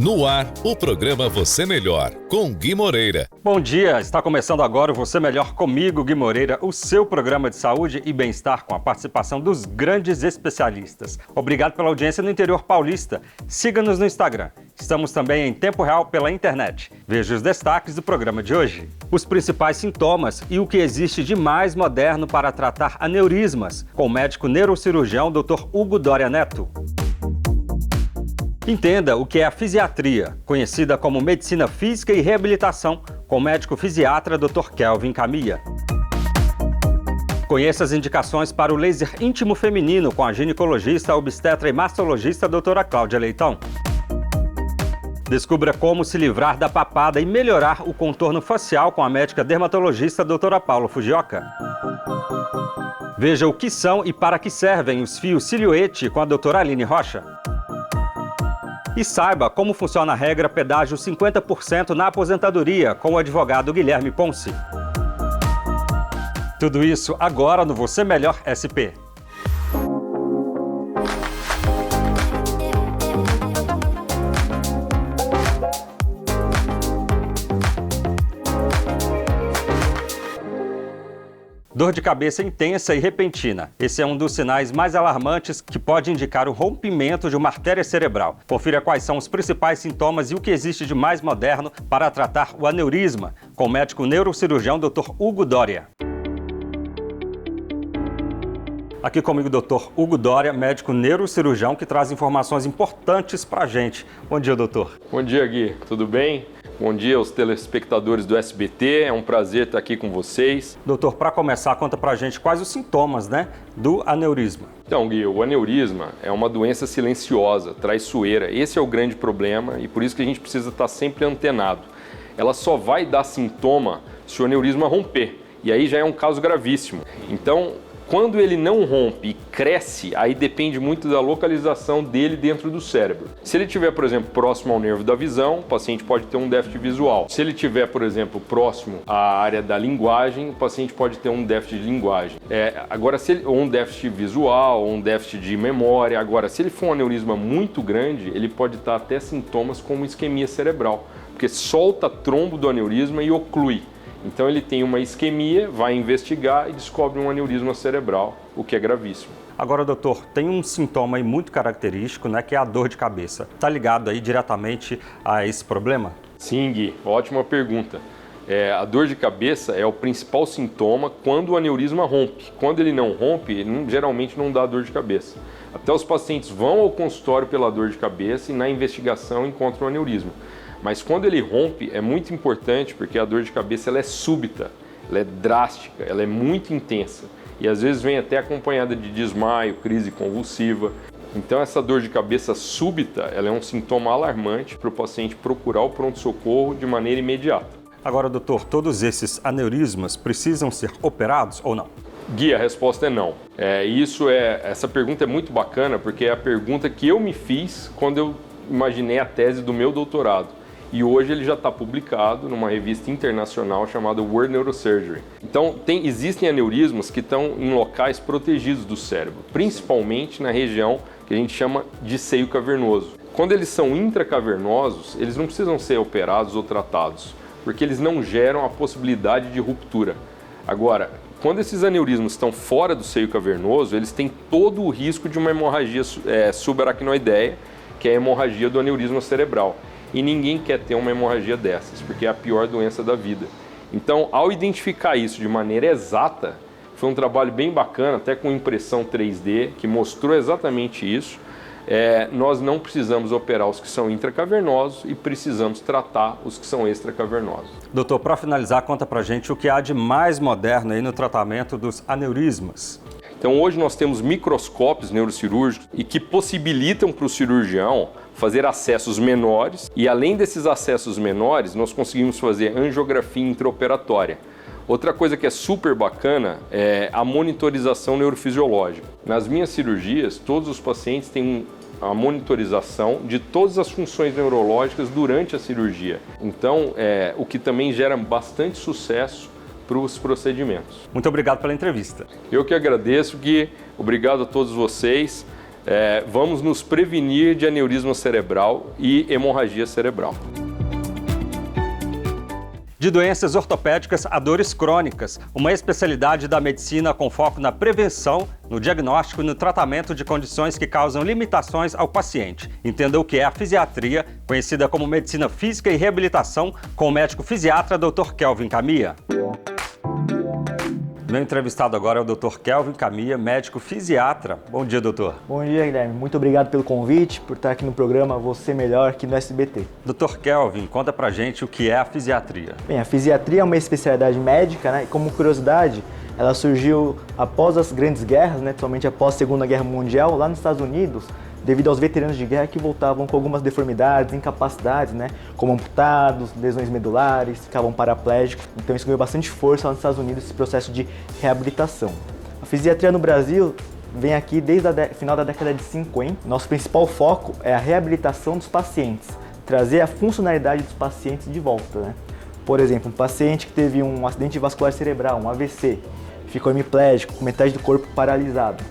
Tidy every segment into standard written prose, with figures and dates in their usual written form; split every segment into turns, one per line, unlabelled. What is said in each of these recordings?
No ar, o programa Você Melhor, com Gui Moreira.
Bom dia, está começando agora o Você Melhor comigo, Gui Moreira, o seu programa de saúde e bem-estar com a participação dos grandes especialistas. Obrigado pela audiência no interior paulista. Siga-nos no Instagram. Estamos também em tempo real pela internet. Veja os destaques do programa de hoje. Os principais sintomas e o que existe de mais moderno para tratar aneurismas, com o médico neurocirurgião Dr. Hugo Doria Neto. Entenda o que é a fisiatria, conhecida como medicina física e reabilitação, com o médico fisiatra Dr. Kelvin Camilla. Conheça as indicações para o laser íntimo feminino com a ginecologista, obstetra e mastologista doutora Cláudia Leitão. Descubra como se livrar da papada e melhorar o contorno facial com a médica dermatologista doutora Paula Fujioka. Veja o que são e para que servem os fios silhuete com a doutora Aline Rocha. E saiba como funciona a regra pedágio 50% na aposentadoria com o advogado Guilherme Ponce. Tudo isso agora no Você Melhor SP. Dor de cabeça intensa e repentina. Esse é um dos sinais mais alarmantes que pode indicar o rompimento de uma artéria cerebral. Confira quais são os principais sintomas e o que existe de mais moderno para tratar o aneurisma, com o médico neurocirurgião Dr. Hugo Doria. Aqui comigo o Dr. Hugo Doria, médico neurocirurgião, que traz informações importantes para a gente. Bom dia, doutor.
Bom dia, Gui. Tudo bem? Bom dia aos telespectadores do SBT, é um prazer estar aqui com vocês.
Doutor, para começar, conta pra gente quais os sintomas, do aneurisma.
Então, Gui, o aneurisma é uma doença silenciosa, traiçoeira. Esse é o grande problema e por isso que a gente precisa estar sempre antenado. Ela só vai dar sintoma se o aneurisma romper, e aí já é um caso gravíssimo. Então, quando ele não rompe e cresce, aí depende muito da localização dele dentro do cérebro. Se ele estiver, por exemplo, próximo ao nervo da visão, o paciente pode ter um déficit visual. Se ele estiver, por exemplo, próximo à área da linguagem, o paciente pode ter um déficit de linguagem. Agora, ou um déficit visual, ou um déficit de memória. Agora, se ele for um aneurisma muito grande, ele pode dar até sintomas como isquemia cerebral, porque solta trombo do aneurisma e oclui. Então ele tem uma isquemia, vai investigar e descobre um aneurisma cerebral, o que é gravíssimo.
Agora, doutor, tem um sintoma aí muito característico, que é a dor de cabeça. Está ligado aí diretamente a esse problema?
Sim, Gui, ótima pergunta. A dor de cabeça é o principal sintoma quando o aneurisma rompe. Quando ele não rompe, ele geralmente não dá dor de cabeça. Até os pacientes vão ao consultório pela dor de cabeça e na investigação encontram o aneurisma. Mas quando ele rompe, é muito importante porque a dor de cabeça ela é súbita, ela é drástica, ela é muito intensa. E às vezes vem até acompanhada de desmaio, crise convulsiva. Então essa dor de cabeça súbita, ela é um sintoma alarmante para o paciente procurar o pronto-socorro de maneira imediata.
Agora, doutor, todos esses aneurismas precisam ser operados ou não?
Gui, a resposta é não. Essa pergunta é muito bacana porque é a pergunta que eu me fiz quando eu imaginei a tese do meu doutorado. E hoje ele já está publicado numa revista internacional chamada World Neurosurgery. Então, existem aneurismas que estão em locais protegidos do cérebro, principalmente na região que a gente chama de seio cavernoso. Quando eles são intracavernosos, eles não precisam ser operados ou tratados, porque eles não geram a possibilidade de ruptura. Agora, quando esses aneurismas estão fora do seio cavernoso, eles têm todo o risco de uma hemorragia subaracnoideia, que é a hemorragia do aneurisma cerebral. E ninguém quer ter uma hemorragia dessas, porque é a pior doença da vida. Então, ao identificar isso de maneira exata, foi um trabalho bem bacana, até com impressão 3D, que mostrou exatamente isso. Nós não precisamos operar os que são intracavernosos e precisamos tratar os que são extracavernosos.
Doutor, para finalizar, conta pra gente o que há de mais moderno aí no tratamento dos aneurismas.
Então, hoje nós temos microscópios neurocirúrgicos e que possibilitam para o cirurgião fazer acessos menores e, além desses acessos menores, nós conseguimos fazer angiografia intraoperatória. Outra coisa que é super bacana é a monitorização neurofisiológica. Nas minhas cirurgias, todos os pacientes têm a monitorização de todas as funções neurológicas durante a cirurgia. Então, o que também gera bastante sucesso para os procedimentos.
Muito obrigado pela entrevista.
Eu que agradeço, Gui. Obrigado a todos vocês. vamos nos prevenir de aneurisma cerebral e hemorragia cerebral.
De doenças ortopédicas a dores crônicas, uma especialidade da medicina com foco na prevenção, no diagnóstico e no tratamento de condições que causam limitações ao paciente. Entenda o que é a fisiatria, conhecida como medicina física e reabilitação, com o médico fisiatra Dr. Kelvin Camia. Meu entrevistado agora é o Dr. Kelvin Camia, médico fisiatra. Bom dia, doutor.
Bom dia, Guilherme. Muito obrigado pelo convite, por estar aqui no programa Você Melhor, aqui no SBT.
Dr. Kelvin, conta pra gente o que é a fisiatria.
Bem, a fisiatria é uma especialidade médica, né? E como curiosidade, ela surgiu após as grandes guerras, né? Somente após a Segunda Guerra Mundial, lá nos Estados Unidos, devido aos veteranos de guerra que voltavam com algumas deformidades, incapacidades, né? Como amputados, lesões medulares, ficavam paraplégicos. Então isso ganhou bastante força lá nos Estados Unidos, esse processo de reabilitação. A fisiatria no Brasil vem aqui desde o final da década de 50. Nosso principal foco é a reabilitação dos pacientes, trazer a funcionalidade dos pacientes de volta, né? Por exemplo, um paciente que teve um acidente vascular cerebral, um AVC, ficou hemiplégico, com metade do corpo paralisado.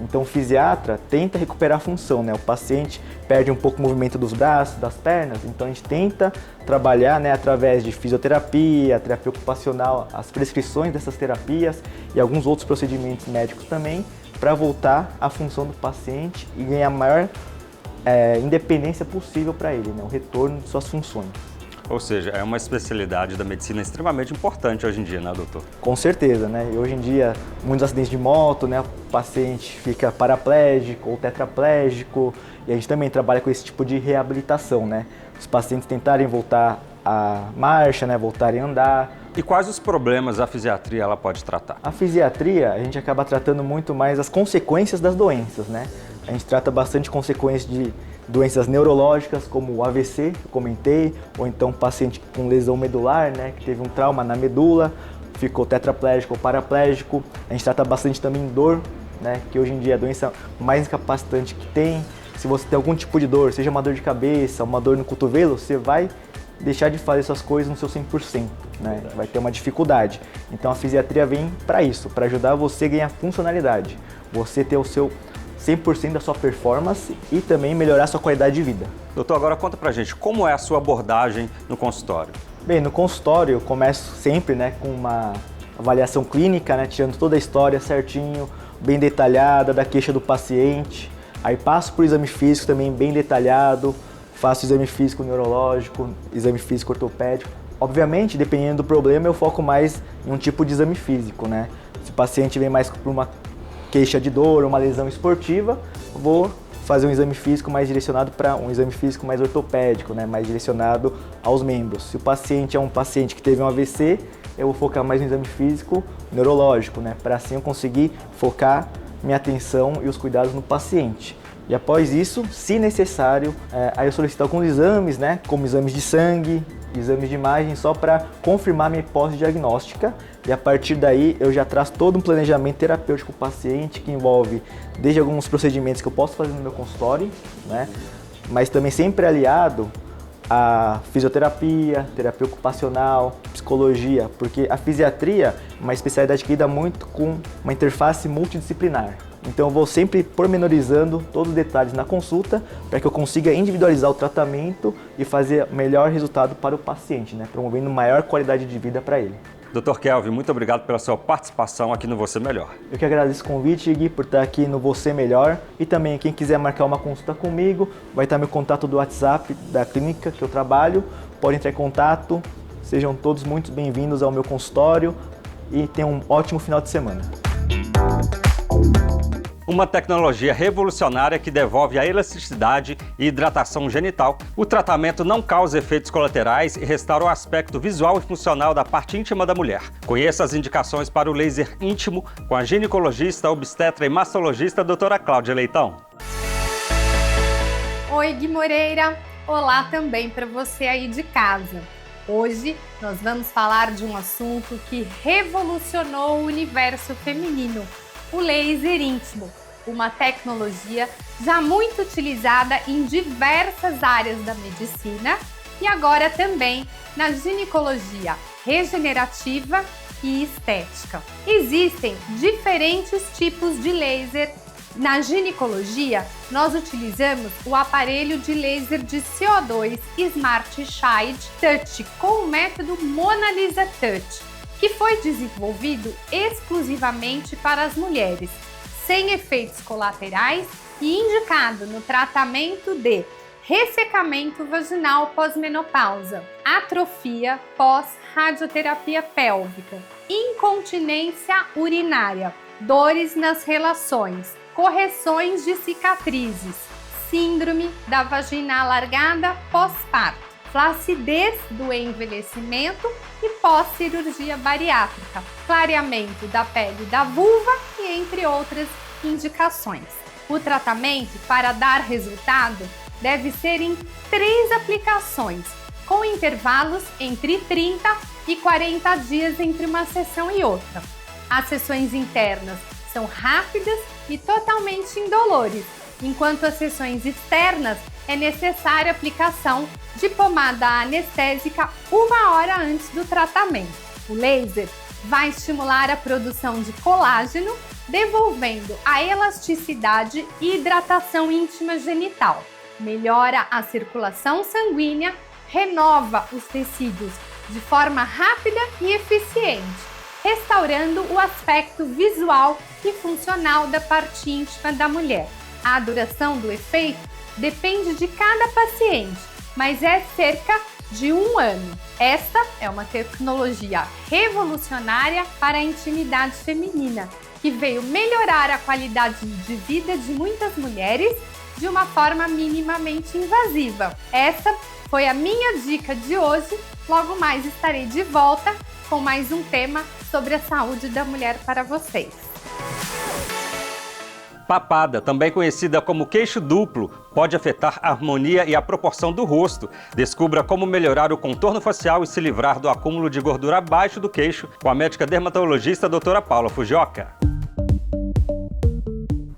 Então o fisiatra tenta recuperar a função, né? O paciente perde um pouco o movimento dos braços, das pernas, então a gente tenta trabalhar, né, através de fisioterapia, terapia ocupacional, as prescrições dessas terapias e alguns outros procedimentos médicos também, para voltar à função do paciente e ganhar a maior independência possível para ele, né? O retorno de suas funções.
Ou seja, é uma especialidade da medicina extremamente importante hoje em dia, né, doutor?
Com certeza, né? E hoje em dia, muitos acidentes de moto, né? O paciente fica paraplégico ou tetraplégico e a gente também trabalha com esse tipo de reabilitação, né? Os pacientes tentarem voltar à marcha, né? Voltarem a andar.
E quais os problemas a fisiatria ela pode tratar?
A fisiatria, a gente acaba tratando muito mais as consequências das doenças, né? A gente trata bastante consequências de doenças neurológicas, como o AVC, que eu comentei, ou então paciente com lesão medular, né, que teve um trauma na medula, ficou tetraplégico ou paraplégico. A gente trata bastante também dor, né, que hoje em dia é a doença mais incapacitante que tem. Se você tem algum tipo de dor, seja uma dor de cabeça, uma dor no cotovelo, você vai deixar de fazer essas coisas no seu 100%, né? Vai ter uma dificuldade. Então a fisiatria vem para isso, para ajudar você a ganhar funcionalidade, você ter o seu 100% da sua performance e também melhorar a sua qualidade de vida.
Doutor, agora conta pra gente, como é a sua abordagem no consultório?
Bem, no consultório eu começo sempre, né, com uma avaliação clínica, né, tirando toda a história certinho, bem detalhada da queixa do paciente. Aí passo por exame físico também bem detalhado, faço exame físico neurológico, exame físico ortopédico. Obviamente, dependendo do problema, eu foco mais em um tipo de exame físico, né? Se o paciente vem mais por uma queixa de dor, uma lesão esportiva, vou fazer um exame físico mais direcionado para um exame físico mais ortopédico, né, mais direcionado aos membros. Se o paciente é um paciente que teve um AVC, eu vou focar mais no exame físico neurológico, né, para assim eu conseguir focar minha atenção e os cuidados no paciente. E após isso, se necessário, aí eu solicito alguns exames, né, como exames de sangue, exames de imagem, só para confirmar minha hipótese diagnóstica. E a partir daí eu já traço todo um planejamento terapêutico para o paciente, que envolve desde alguns procedimentos que eu posso fazer no meu consultório, né, mas também sempre aliado a fisioterapia, terapia ocupacional, psicologia, porque a fisiatria é uma especialidade que lida muito com uma interface multidisciplinar. Então eu vou sempre pormenorizando todos os detalhes na consulta para que eu consiga individualizar o tratamento e fazer o melhor resultado para o paciente, né? Promovendo maior qualidade de vida para ele.
Dr. Kelvin, muito obrigado pela sua participação aqui no Você Melhor.
Eu que agradeço o convite, Gui, por estar aqui no Você Melhor. E também, quem quiser marcar uma consulta comigo, vai estar meu contato do WhatsApp da clínica que eu trabalho. Pode entrar em contato. Sejam todos muito bem-vindos ao meu consultório e tenham um ótimo final de semana.
Uma tecnologia revolucionária que devolve a elasticidade e hidratação genital. O tratamento não causa efeitos colaterais e restaura o aspecto visual e funcional da parte íntima da mulher. Conheça as indicações para o laser íntimo com a ginecologista, obstetra e mastologista doutora Cláudia Leitão.
Oi, Gui Moreira! Olá também para você aí de casa. Hoje nós vamos falar de um assunto que revolucionou o universo feminino. O laser íntimo, uma tecnologia já muito utilizada em diversas áreas da medicina e agora também na ginecologia regenerativa e estética. Existem diferentes tipos de laser Na ginecologia, nós utilizamos o aparelho de laser de CO2 Smart Shide Touch com o método Mona Lisa Touch, que foi desenvolvido exclusivamente para as mulheres, sem efeitos colaterais e indicado no tratamento de ressecamento vaginal pós-menopausa, atrofia pós-radioterapia pélvica, incontinência urinária, dores nas relações, correções de cicatrizes, síndrome da vagina alargada pós-parto, flacidez do envelhecimento e pós-cirurgia bariátrica, clareamento da pele da vulva e entre outras indicações. O tratamento, para dar resultado, deve ser em 3 aplicações, com intervalos entre 30 e 40 dias entre uma sessão e outra. As sessões internas são rápidas e totalmente indolores, enquanto as sessões externas é necessária a aplicação de pomada anestésica 1 hora antes do tratamento. O laser vai estimular a produção de colágeno, devolvendo a elasticidade e hidratação íntima genital. Melhora a circulação sanguínea, renova os tecidos de forma rápida e eficiente, restaurando o aspecto visual e funcional da parte íntima da mulher. A duração do efeito depende de cada paciente, mas é cerca de 1 ano. Esta é uma tecnologia revolucionária para a intimidade feminina, que veio melhorar a qualidade de vida de muitas mulheres de uma forma minimamente invasiva. Essa foi a minha dica de hoje. Logo mais estarei de volta com mais um tema sobre a saúde da mulher para vocês.
Papada, também conhecida como queixo duplo, pode afetar a harmonia e a proporção do rosto. Descubra como melhorar o contorno facial e se livrar do acúmulo de gordura abaixo do queixo com a médica dermatologista doutora Paula Fujioka.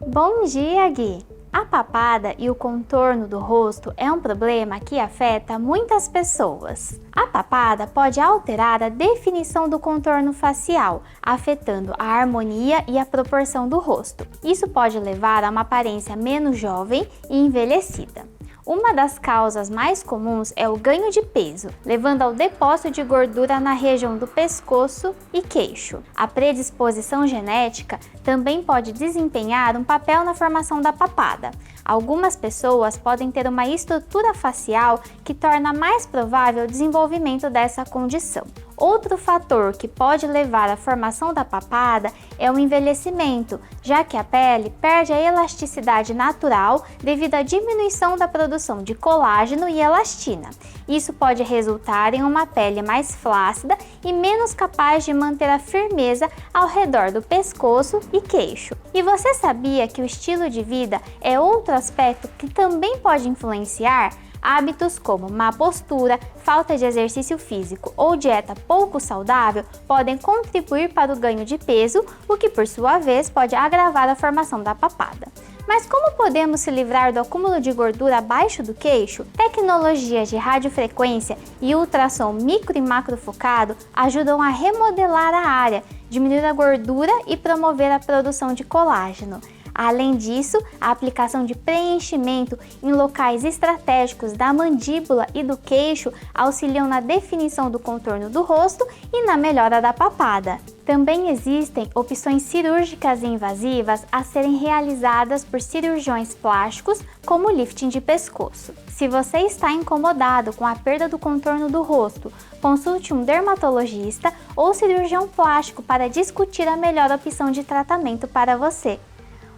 Bom dia, Gui! A papada e o contorno do rosto é um problema que afeta muitas pessoas. A papada pode alterar a definição do contorno facial, afetando a harmonia e a proporção do rosto. Isso pode levar a uma aparência menos jovem e envelhecida. Uma das causas mais comuns é o ganho de peso, levando ao depósito de gordura na região do pescoço e queixo. A predisposição genética também pode desempenhar um papel na formação da papada. Algumas pessoas podem ter uma estrutura facial que torna mais provável o desenvolvimento dessa condição. Outro fator que pode levar à formação da papada é o envelhecimento, já que a pele perde a elasticidade natural devido à diminuição da produção de colágeno e elastina. Isso pode resultar em uma pele mais flácida e menos capaz de manter a firmeza ao redor do pescoço e queixo. E você sabia que o estilo de vida é outro aspecto que também pode influenciar? Hábitos como má postura, falta de exercício físico ou dieta pouco saudável podem contribuir para o ganho de peso, o que por sua vez pode agravar a formação da papada. Mas como podemos se livrar do acúmulo de gordura abaixo do queixo? Tecnologias de radiofrequência e ultrassom micro e macrofocado ajudam a remodelar a área, diminuir a gordura e promover a produção de colágeno. Além disso, a aplicação de preenchimento em locais estratégicos da mandíbula e do queixo auxiliam na definição do contorno do rosto e na melhora da papada. Também existem opções cirúrgicas e invasivas a serem realizadas por cirurgiões plásticos, como o lifting de pescoço. Se você está incomodado com a perda do contorno do rosto, consulte um dermatologista ou cirurgião plástico para discutir a melhor opção de tratamento para você.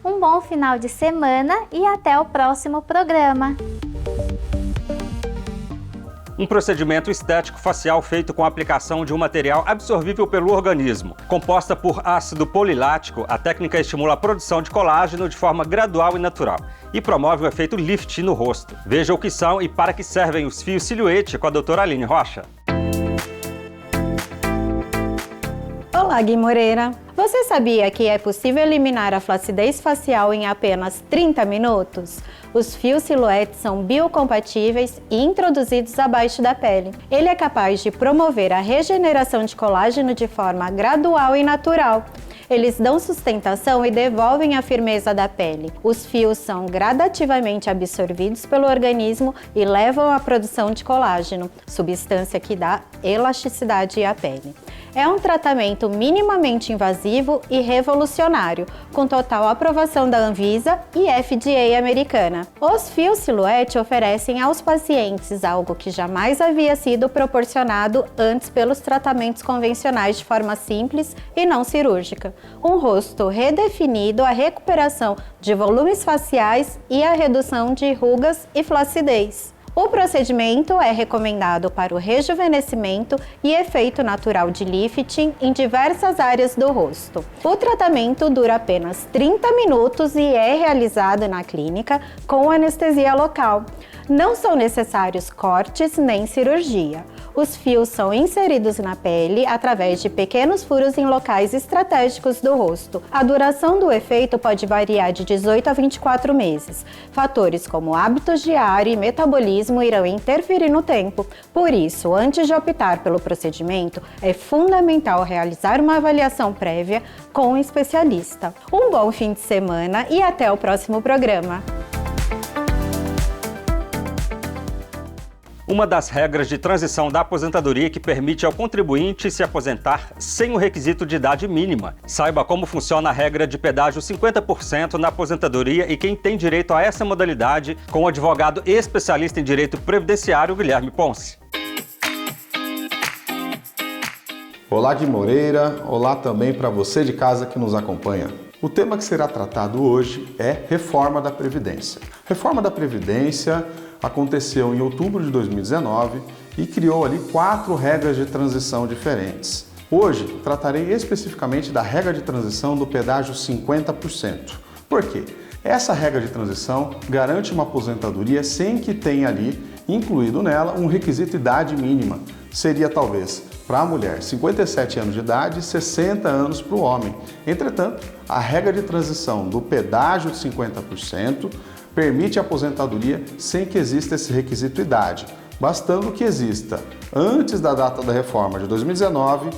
Um bom final de semana e até o próximo programa!
Um procedimento estético facial feito com a aplicação de um material absorvível pelo organismo. Composta por ácido polilático, a técnica estimula a produção de colágeno de forma gradual e natural e promove o efeito lift no rosto. Veja o que são e para que servem os fios silhuete com a doutora Aline Rocha.
Olá, Gui Moreira! Você sabia que é possível eliminar a flacidez facial em apenas 30 minutos? Os fios silhuete são biocompatíveis e introduzidos abaixo da pele. Ele é capaz de promover a regeneração de colágeno de forma gradual e natural. Eles dão sustentação e devolvem a firmeza da pele. Os fios são gradativamente absorvidos pelo organismo e levam à produção de colágeno, substância que dá elasticidade à pele. É um tratamento minimamente invasivo e revolucionário, com total aprovação da Anvisa e FDA americana. Os fios Silhouette oferecem aos pacientes algo que jamais havia sido proporcionado antes pelos tratamentos convencionais de forma simples e não cirúrgica. Um rosto redefinido, a recuperação de volumes faciais e a redução de rugas e flacidez. O procedimento é recomendado para o rejuvenescimento e efeito natural de lifting em diversas áreas do rosto. O tratamento dura apenas 30 minutos e é realizado na clínica com anestesia local. Não são necessários cortes nem cirurgia. Os fios são inseridos na pele através de pequenos furos em locais estratégicos do rosto. A duração do efeito pode variar de 18 a 24 meses. Fatores como hábitos diários e metabolismo irão interferir no tempo. Por isso, antes de optar pelo procedimento, é fundamental realizar uma avaliação prévia com um especialista. Um bom fim de semana e até o próximo programa!
Uma das regras de transição da aposentadoria que permite ao contribuinte se aposentar sem o requisito de idade mínima. Saiba como funciona a regra de pedágio 50% na aposentadoria e quem tem direito a essa modalidade com o advogado especialista em direito previdenciário, Guilherme Ponce.
Olá, Gui Moreira. Olá também para você de casa que nos acompanha. O tema que será tratado hoje é reforma da Previdência. Reforma da Previdência aconteceu em outubro de 2019 e criou ali 4 regras de transição diferentes. Hoje tratarei especificamente da regra de transição do pedágio 50%. Por quê? Essa regra de transição garante uma aposentadoria sem que tenha ali incluído nela um requisito idade mínima. Seria talvez para a mulher 57 anos de idade e 60 anos para o homem. Entretanto, a regra de transição do pedágio de 50% permite a aposentadoria sem que exista esse requisito idade, bastando que exista, antes da data da reforma de 2019,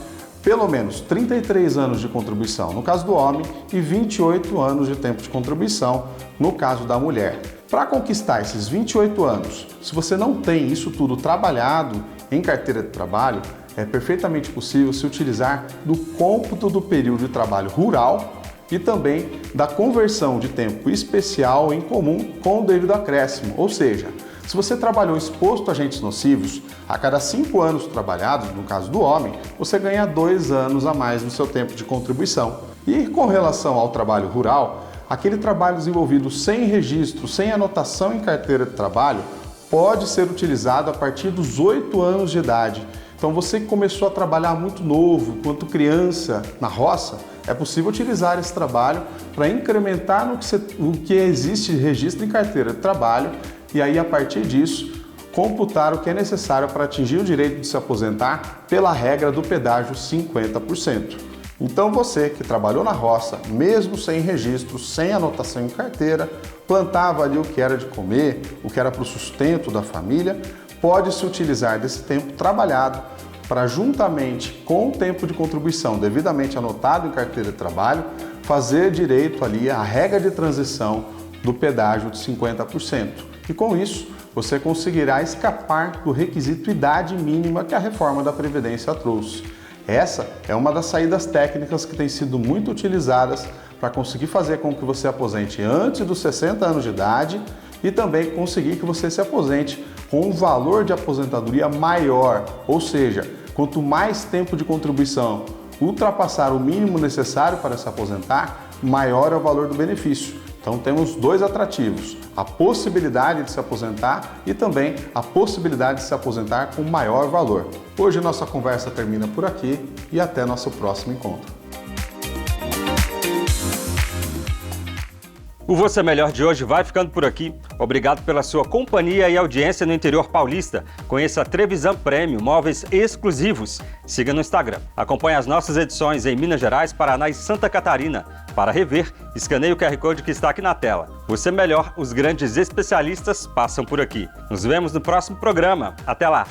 pelo menos 33 anos de contribuição no caso do homem e 28 anos de tempo de contribuição no caso da mulher. Para conquistar esses 28 anos, se você não tem isso tudo trabalhado em carteira de trabalho, é perfeitamente possível se utilizar do cômputo do período de trabalho rural e também da conversão de tempo especial em comum com o devido acréscimo, ou seja, se você trabalhou exposto a agentes nocivos, a cada 5 anos trabalhados, no caso do homem, você ganha 2 anos a mais no seu tempo de contribuição. E com relação ao trabalho rural, aquele trabalho desenvolvido sem registro, sem anotação em carteira de trabalho, pode ser utilizado a partir dos 8 anos de idade. Então você que começou a trabalhar muito novo, quanto criança, na roça, é possível utilizar esse trabalho para incrementar no que existe de registro em carteira de trabalho e aí, a partir disso, computar o que é necessário para atingir o direito de se aposentar pela regra do pedágio 50%. Então você que trabalhou na roça, mesmo sem registro, sem anotação em carteira, plantava ali o que era de comer, o que era para o sustento da família, pode se utilizar desse tempo trabalhado para, juntamente com o tempo de contribuição devidamente anotado em carteira de trabalho, fazer direito ali à regra de transição do pedágio de 50%. E com isso, você conseguirá escapar do requisito idade mínima que a reforma da Previdência trouxe. Essa é uma das saídas técnicas que tem sido muito utilizadas para conseguir fazer com que você aposente antes dos 60 anos de idade e também conseguir que você se aposente com um valor de aposentadoria maior, ou seja, quanto mais tempo de contribuição ultrapassar o mínimo necessário para se aposentar, maior é o valor do benefício. Então temos 2 atrativos, a possibilidade de se aposentar e também a possibilidade de se aposentar com maior valor. Hoje nossa conversa termina por aqui e até nosso próximo encontro.
O Você Melhor de hoje vai ficando por aqui. Obrigado pela sua companhia e audiência no interior paulista. Conheça a Trevisan Prêmio, móveis exclusivos. Siga no Instagram. Acompanhe as nossas edições em Minas Gerais, Paraná e Santa Catarina. Para rever, escaneie o QR Code que está aqui na tela. Você Melhor, os grandes especialistas passam por aqui. Nos vemos no próximo programa. Até lá!